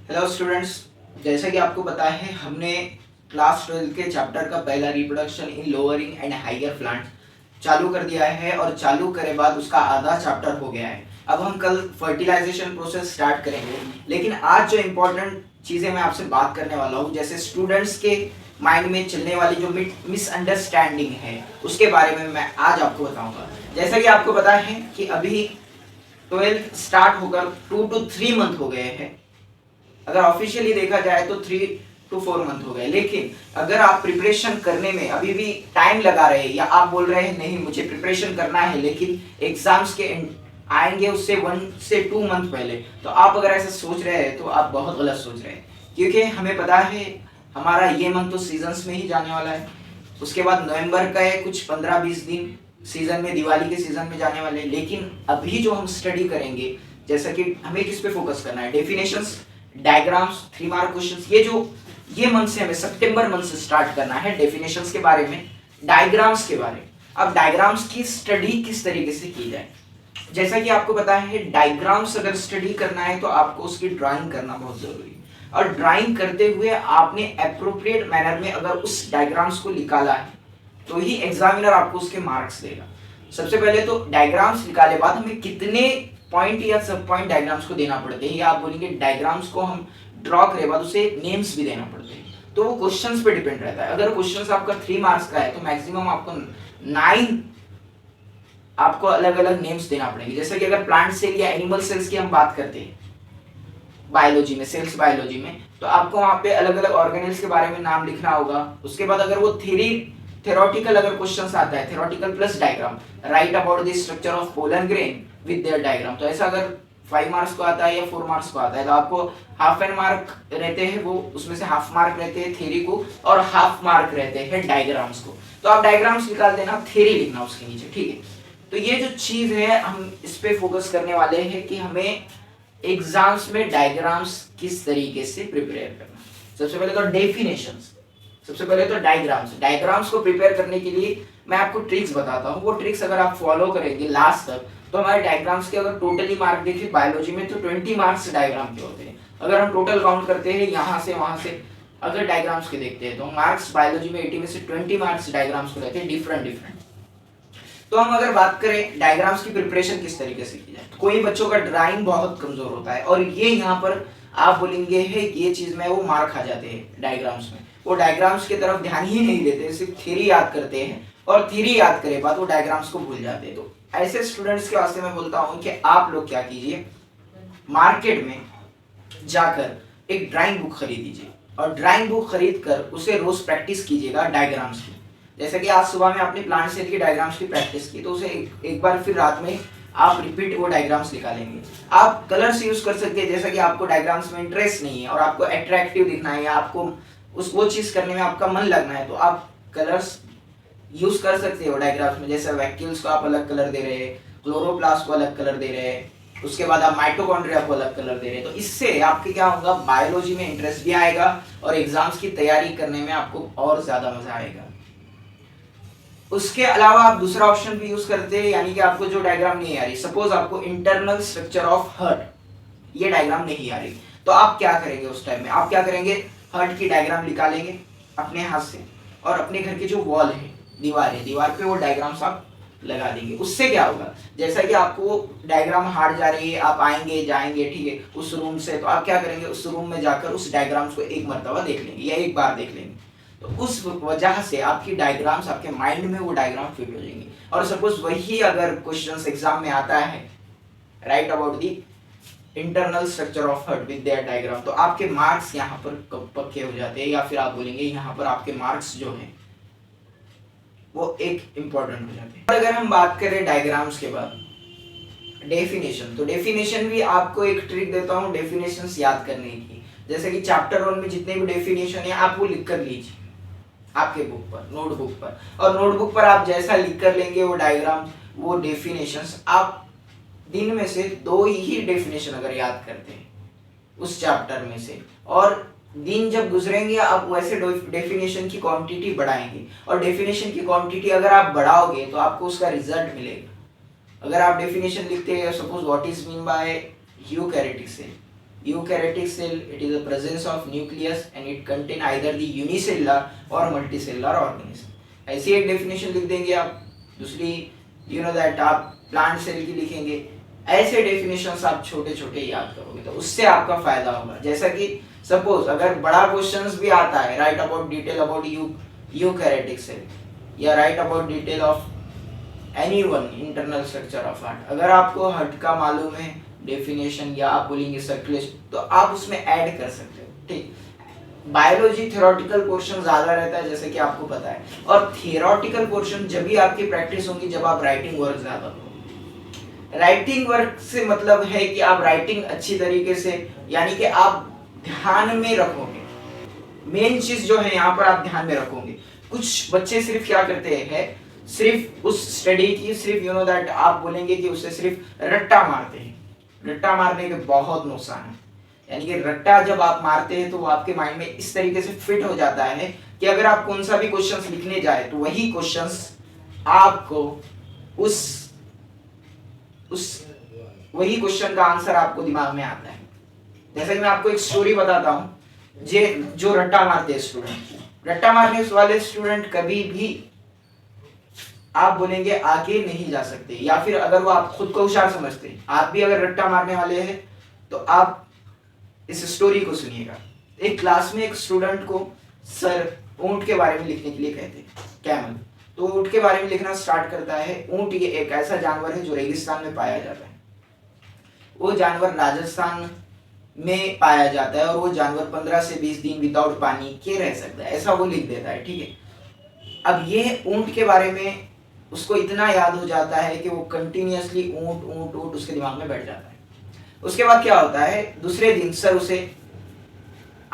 Hello students, जैसा कि आपको पता है हमने क्लास 12 के चैप्टर का पहला reproduction in lowering and higher plant चालू कर दिया है और चालू करे बाद उसका आधा चैप्टर हो गया है। अब हम कल फर्टिलाइजेशन प्रोसेस स्टार्ट करेंगे, लेकिन आज जो इम्पोर्टेंट चीज़ें मैं आपसे बात करने वाला हूँ, जैसे स्टूडेंट्स के माइंड में चलने वाली जो मिसअंडरस्टैंडिंग है उसके बारे में मैं आज आपको बताऊंगा। जैसा कि आपको पता है कि अभी 12th स्टार्ट होकर 2 to 3 मंथ हो गए हैं। अगर ऑफिशियली देखा जाए तो 3 to 4 मंथ हो गए, लेकिन अगर आप प्रिपरेशन करने में अभी भी टाइम लगा रहे हैं या आप बोल रहे हैं नहीं मुझे प्रिपरेशन करना है लेकिन एग्जाम्स के आएंगे उससे 1 से 2 मंथ पहले, तो आप अगर ऐसा सोच रहे हैं तो आप बहुत गलत सोच रहे हैं। क्योंकि हमें पता है हमारा ये मंथ तो सीजन्स में ही जाने वाला है, उसके बाद नवंबर का है कुछ 15-20 दिन सीजन में, दिवाली के सीजन में जाने वाले हैं। लेकिन अभी जो हम स्टडी करेंगे, जैसा कि हमें किस पे फोकस करना है, डेफिनेशंस, डायग्राम्स, 3 मार्क क्वेश्चंस, ये मंथ से हमें सितंबर मंथ से स्टार्ट करना है डेफिनेशंस के बारे में, डायग्राम्स के बारे में। अब डायग्राम्स की स्टडी किस तरीके से की जाए, जैसा कि आपको पता है डायग्राम्स अगर स्टडी करना है तो आपको उसकी ड्राइंग करना बहुत जरूरी है, और ड्राइंग करते हुए आपने अप्रोप्रिएट मैनर में अगर उस डायग्राम्स को निकाला है तो ही एग्जामिनर आपको उसके मार्क्स देगा। सबसे पहले तो डायग्राम्स निकाले बाद हमें कितने पॉइंट या सब पॉइंट डायग्राम्स को देना पड़ते हैं, या आप बोलेंगे डायग्राम्स को हम ड्रॉ करे बाद उसे नेम्स भी देना पड़ते हैं, तो वो क्वेश्चंस पे डिपेंड रहता है। अगर क्वेश्चंस आपका 3 मार्क्स का है तो मैक्सिमम आपको 9 आपको अलग अलग नेम्स देना पड़ेंगे। जैसे कि अगर प्लांट सेल या एनिमल सेल्स की हम बात करते हैं बायोलॉजी में, सेल्स बायोलॉजी में, तो आपको वहां पे अलग अलग ऑर्गेनेल्स के बारे में नाम लिखना होगा। उसके बाद अगर वो थेरोटिकल अगर क्वेश्चंस आता है, theoretical plus diagram, right about the structure of pollen grain with their diagram, तो ऐसा अगर 5 मार्क्स को आता है या 4 मार्क्स को आता है तो आपको हाफ एन मार्क रहते हैं, वो उसमें से हाफ मार्क रहते हैं थ्योरी को और हाफ मार्क रहते हैं डायग्राम्स को। तो आप डायग्राम्स निकाल देना, थ्योरी लिखना उसके नीचे, ठीक है। तो ये जो चीज है हम इस पे फोकस करने वाले हैं कि हमें एग्जाम्स में डायग्राम्स किस तरीके से प्रिपेयर करना। सबसे पहले तो डेफिनेशंस, सबसे पहले तो डायग्राम्स को प्रिपेयर करने के लिए मैं आपको ट्रिक्स बताता हूँ। वो ट्रिक्स अगर आप फॉलो करेंगे लास्ट तक तो हमारे डायग्राम्स के अगर टोटली मार्क देखें बायोलॉजी में तो 20 मार्क्स डायग्राम के होते हैं। अगर हम टोटल काउंट करते हैं यहाँ से वहां से अगर डायग्राम्स के देखते हैं तो मार्क्स बायोलॉजी में 80 में से 20 मार्क्स डायग्राम्स को रहते हैं, डिफरेंट। तो हम अगर बात करें डायग्राम्स की प्रिपरेशन किस तरीके से की जाए, तो कोई बच्चों का ड्राइंग बहुत कमजोर होता है और ये यहाँ पर आप बोलेंगे है ये चीज में वो मार्क खा जाते हैं डायग्राम्स में, वो डायग्राम्स की तरफ ध्यान ही नहीं देते, सिर्फ थ्योरी याद करते हैं और थ्योरी याद करे बाद वो डायग्राम्स को भूल जाते हैं। तो ऐसे स्टूडेंट्स के वास्ते मैं बोलता हूँ कि आप लोग क्या कीजिए, मार्केट में जाकर एक ड्राइंग बुक खरीद लीजिए और ड्राइंग बुक खरीद कर उसे रोज प्रैक्टिस कीजिएगा डायग्राम्स की। जैसे कि आज सुबह में आपने प्लांट सेल की डायग्राम्स की प्रैक्टिस की तो उसे एक बार फिर रात में आप रिपीट वो डायग्राम्स निकालेंगे। आप कलर्स यूज कर सकते हैं, जैसा कि आपको डायग्राम्स में इंटरेस्ट नहीं है और आपको अट्रैक्टिव दिखना है या आपको वो चीज करने में आपका मन लगना है तो आप कलर्स यूज कर सकते हो डायग्राम्स में। जैसे वैक्यूल्स को आप अलग कलर दे रहे हैं, क्लोरोप्लास्ट को अलग कलर दे रहे हैं, उसके बाद आप माइटोकॉन्ड्रिया को अलग कलर दे रहे हैं। तो इससे आपके क्या होगा, बायोलॉजी में इंटरेस्ट भी आएगा और एग्जाम्स की तैयारी करने में आपको और ज्यादा मजा आएगा। उसके अलावा आप दूसरा ऑप्शन भी यूज करते हैं, यानी कि आपको जो डायग्राम नहीं आ रही, सपोज आपको इंटरनल स्ट्रक्चर ऑफ हार्ट ये डायग्राम नहीं आ रही, तो आप क्या करेंगे उस टाइम में, आप क्या करेंगे, हार्ट की डायग्राम निकालेंगे अपने हाथ से और अपने घर की जो वॉल है, दीवार पे वो डायग्राम्स आप लगा देंगे। उससे क्या होगा, जैसा कि आपको डायग्राम हार्ड जा रही है, आप आएंगे जाएंगे ठीक है उस रूम से, तो आप क्या करेंगे उस रूम में जाकर उस डायग्राम्स को एक मर्तबा देख लेंगे या एक बार देख लेंगे। तो उस वजह से आपकी डायग्राम्स आपके माइंड में वो डायग्राम फिट हो जाएंगे। और सपोज वही अगर क्वेश्चंस एग्जाम में आता है, write about the internal structure of heart with their diagram, तो आपके मार्क्स यहाँ पर पक्के हो जाते हैं, या फिर आप बोलेंगे यहाँ पर आपके मार्क्स जो है वो एक इंपॉर्टेंट हो जाते हैं। और अगर हम बात करें डायग्राम्स के बाद डेफिनेशन, तो डेफिनेशन भी आपको एक ट्रिक देता हूँ डेफिनेशंस याद करने की। जैसे कि चैप्टर 1 में जितने भी डेफिनेशन है आप वो लिख कर लीजिए आपके बुक पर, नोटबुक पर, और नोटबुक पर आप जैसा लिख कर लेंगे वो डायग्राम वो डेफिनेशंस, आप दिन में से 2 ही डेफिनेशन अगर याद करते हैं उस चैप्टर में से, और दिन जब गुजरेंगे आप वैसे डेफिनेशन की क्वांटिटी बढ़ाएंगे, और डेफिनेशन की क्वांटिटी अगर आप बढ़ाओगे तो आपको उसका रिजल्ट मिलेगा। अगर आप डेफिनेशन लिखते हैं suppose what is mean by eukaryotic cell, eukaryotic cell, it is the presence of nucleus and it contain either the unicellular or multicellular organism. ऐसी एक डेफिनेशन लिख देंगे आप। दूसरी यू नो दैट आप प्लांट सेल की लिखेंगे। ऐसे डेफिनेशंस आप छोटे छोटे याद करोगे तो उससे आपका फायदा होगा। जैसा कि सपोज अगर बड़ा क्वेश्चंस भी आता है, write about detail about eukaryotic cell या write about detail of anyone internal structure of heart, अगर आपको हार्ट का मालूम है डेफिनेशन या आप बोलेंगे सर्कुलेशन तो आप उसमें ऐड कर सकते हो। ठीक, बायोलॉजी थ्योरेटिकल पोर्शन ज्यादा रहता है जैसे कि आपको पता है, और थ्योरेटिकल पोर्शन जब भी आपकी प्रैक्टिस होगी जब आप राइटिंग वर्क ज्यादा करोगे। राइटिंग वर्क से मतलब है कि आप राइटिंग अच्छी तरीके से, यानी कि आप ध्यान में रखोगे। मेन चीज जो है यहाँ पर आप ध्यान में रखोगे। कुछ बच्चे सिर्फ क्या करते हैं, सिर्फ उस स्टडी की सिर्फ यू नो दैट आप बोलेंगे कि उससे सिर्फ रट्टा मारते हैं। रट्टा मारने के बहुत नुकसान है, यानी कि रट्टा जब आप मारते हैं तो वो आपके माइंड में इस तरीके से फिट हो जाता है कि अगर आप कौन सा भी क्वेश्चंस लिखने जाए तो वही क्वेश्चंस आपको वही क्वेश्चन का आंसर आपको दिमाग में आता है। जैसे कि मैं आपको एक स्टोरी बताता हूँ, जो रट्टा मारते हैं स्टूडेंट, रट्टा मारने वाले स्टूडेंट कभी भी आप बोलेंगे आगे नहीं जा सकते, या फिर अगर वो आप खुद को होशियार समझते हैं, आप भी अगर रट्टा मारने वाले हैं तो आप इस स्टोरी को सुनिएगा। एक क्लास में एक स्टूडेंट को सर ऊंट के बारे में लिखने के लिए कहते हैं, कैमल। तो ऊंट के बारे में लिखना स्टार्ट करता है। ऊंट ये एक ऐसा जानवर है जो रेगिस्तान में पाया जाता है। वो जानवर राजस्थान में पाया जाता है और वो जानवर 15 से 20 दिन विदाउट पानी के रह सकता है, ऐसा वो लिख देता है। ठीक है, अब ये ऊंट के बारे में उसको इतना याद हो जाता है कि वो कंटिन्यूअसली ऊंट ऊंट ऊंट उसके दिमाग में बैठ जाता है। उसके बाद क्या होता है, दूसरे दिन सर उसे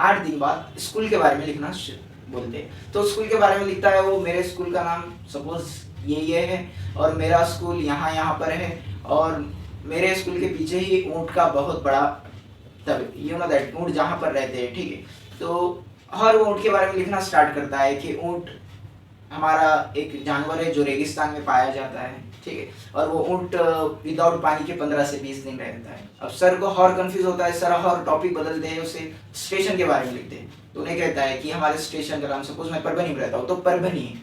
8 दिन बाद स्कूल के बारे में लिखना बोलते हैं। तो स्कूल के बारे में लिखता है वो, मेरे स्कूल का नाम सपोज ये है और मेरा स्कूल यहाँ यहाँ पर है और मेरे स्कूल के पीछे ही ऊंट का बहुत बड़ा तब यू नो दैट ऊंट जहाँ पर रहते हैं। ठीक है, तो हर वो ऊंट के बारे में लिखना स्टार्ट करता है कि ऊंट हमारा एक जानवर है जो रेगिस्तान में पाया जाता है। ठीक है, और वो ऊंट विदाउट पानी के 15 से 20 दिन रहता है। अब सर को और कंफ्यूज होता है, सर और टॉपिक बदलते हैं, उसे स्टेशन के बारे में लिखते हैं। तो उन्हें कहता है कि हमारे स्टेशन का नाम, सपोज मैं परभनी में रहता हूँ तो परभनी है।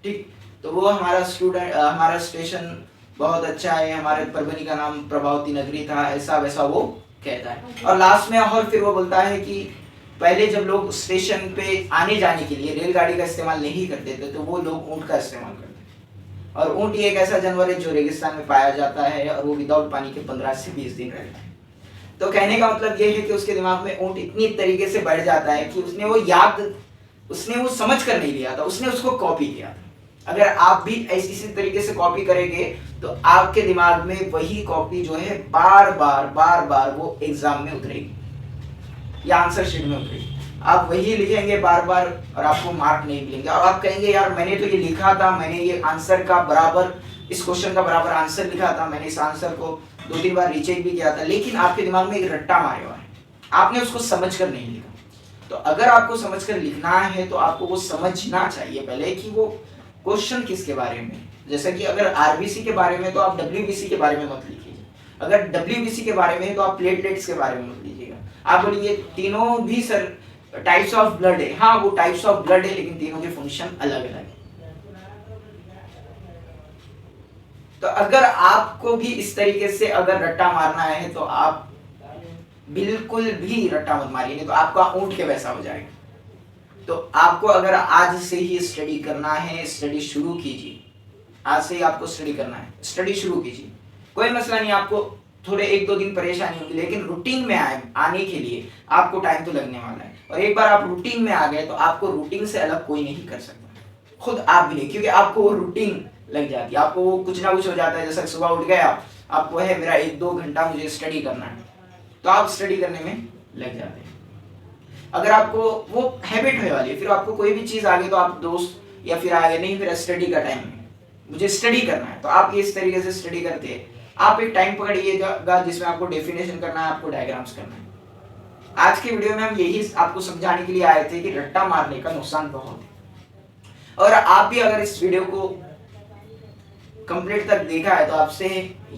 ठीक, तो वो हमारा स्टेशन बहुत अच्छा है, हमारे परभनी का नाम प्रभावती नगरी था, ऐसा वैसा वो कहता है। और लास्ट में और फिर वो बोलता है कि पहले जब लोग स्टेशन पे आने जाने के लिए रेलगाड़ी का इस्तेमाल नहीं करते थे तो वो लोग ऊंट का इस्तेमाल करते थे। और ऊंट ये एक ऐसा जानवर है जो रेगिस्तान में पाया जाता है और वो विदाउट पानी के 15 से 20 दिन रहता है। तो कहने का मतलब ये है कि उसके दिमाग में ऊंट इतनी तरीके से बढ़ जाता है कि उसने वो समझ कर नहीं लिया था, उसने उसको कॉपी किया था। अगर आप भी इसी तरीके से कॉपी करेंगे तो आपके दिमाग में वही कॉपी जो है बार बार वो एग्जाम में उतरेगी या आंसर शीट में उतरेगी। आप वही लिखेंगे बार बार और आपको मार्क नहीं मिलेंगे। और आप कहेंगे यार मैंने तो ये लिखा था, मैंने ये आंसर का बराबर, इस क्वेश्चन का बराबर आंसर लिखा था, मैंने इस आंसर को 2-3 बार रीचेक भी किया था, लेकिन आपके दिमाग में एक रट्टा मारे हुआ है, आपने उसको समझ कर नहीं लिखा। तो अगर आपको समझ कर लिखना है तो आपको वो समझना चाहिए पहले कि वो क्वेश्चन किसके बारे में। जैसे कि अगर आरबीसी के बारे में तो आप डब्ल्यूबीसी के बारे में मत लिखिए, अगर डब्ल्यूबीसी के बारे में है तो आप प्लेटलेट्स के बारे में मत लीजिएगा। आप बोलिए तीनों भी सर टाइप्स ऑफ ब्लड है, हाँ वो टाइप्स ऑफ ब्लड है लेकिन तीनों के फंक्शन अलग अलग है। तो अगर आपको भी इस तरीके से अगर रट्टा मारना है तो आप बिल्कुल भी रट्टा मत मारिए, नहीं तो आपका ऊंट के वैसा हो जाएगा। तो आपको अगर आज से ही स्टडी करना है, स्टडी शुरू कीजिए। आज से ही आपको स्टडी करना है, स्टडी शुरू कीजिए। कोई मसला नहीं, आपको थोड़े 1-2 दिन परेशानी होगी लेकिन रूटीन में आने के लिए आपको टाइम तो लगने वाला है। और एक बार आप रूटीन में आ गए तो आपको रूटीन से अलग कोई नहीं कर सकता, खुद आप भी नहीं, क्योंकि आपको वो रूटीन लग जाती है। आपको वो कुछ ना कुछ हो जाता है, जैसे सुबह उठ गया आपको है मेरा 1-2 घंटा मुझे स्टडी करना है, तो आप स्टडी करने में लग जाते हैं। अगर आपको वो हैबिट होने वाली है, फिर आपको कोई भी चीज आ गई तो आप दोस्त या फिर आ गए नहीं, फिर स्टडी का टाइम है, मुझे स्टडी करना है, तो आप इस तरीके से स्टडी करते हैं। आप एक टाइम पकड़िएगा जिसमें आपको डेफिनेशन करना है, आपको डायग्राम्स करना है। आज के वीडियो में हम यही आपको समझाने के लिए आए थे कि रट्टा मारने का नुकसान बहुत है। और आप भी अगर इस वीडियो को कंप्लीट तक देखा है तो आपसे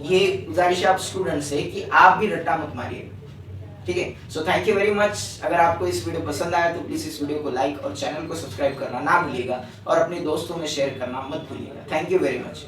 ये गुजारिश है आप स्टूडेंट से कि आप भी रट्टा मत मारिएगा। ठीक है। So thank you very much. अगर आपको इस वीडियो पसंद आया तो प्लीज़ इस वीडियो को लाइक और चैनल को सब्सक्राइब करना ना भूलिएगा और अपने दोस्तों में शेयर करना मत भूलिएगा। Thank you very much.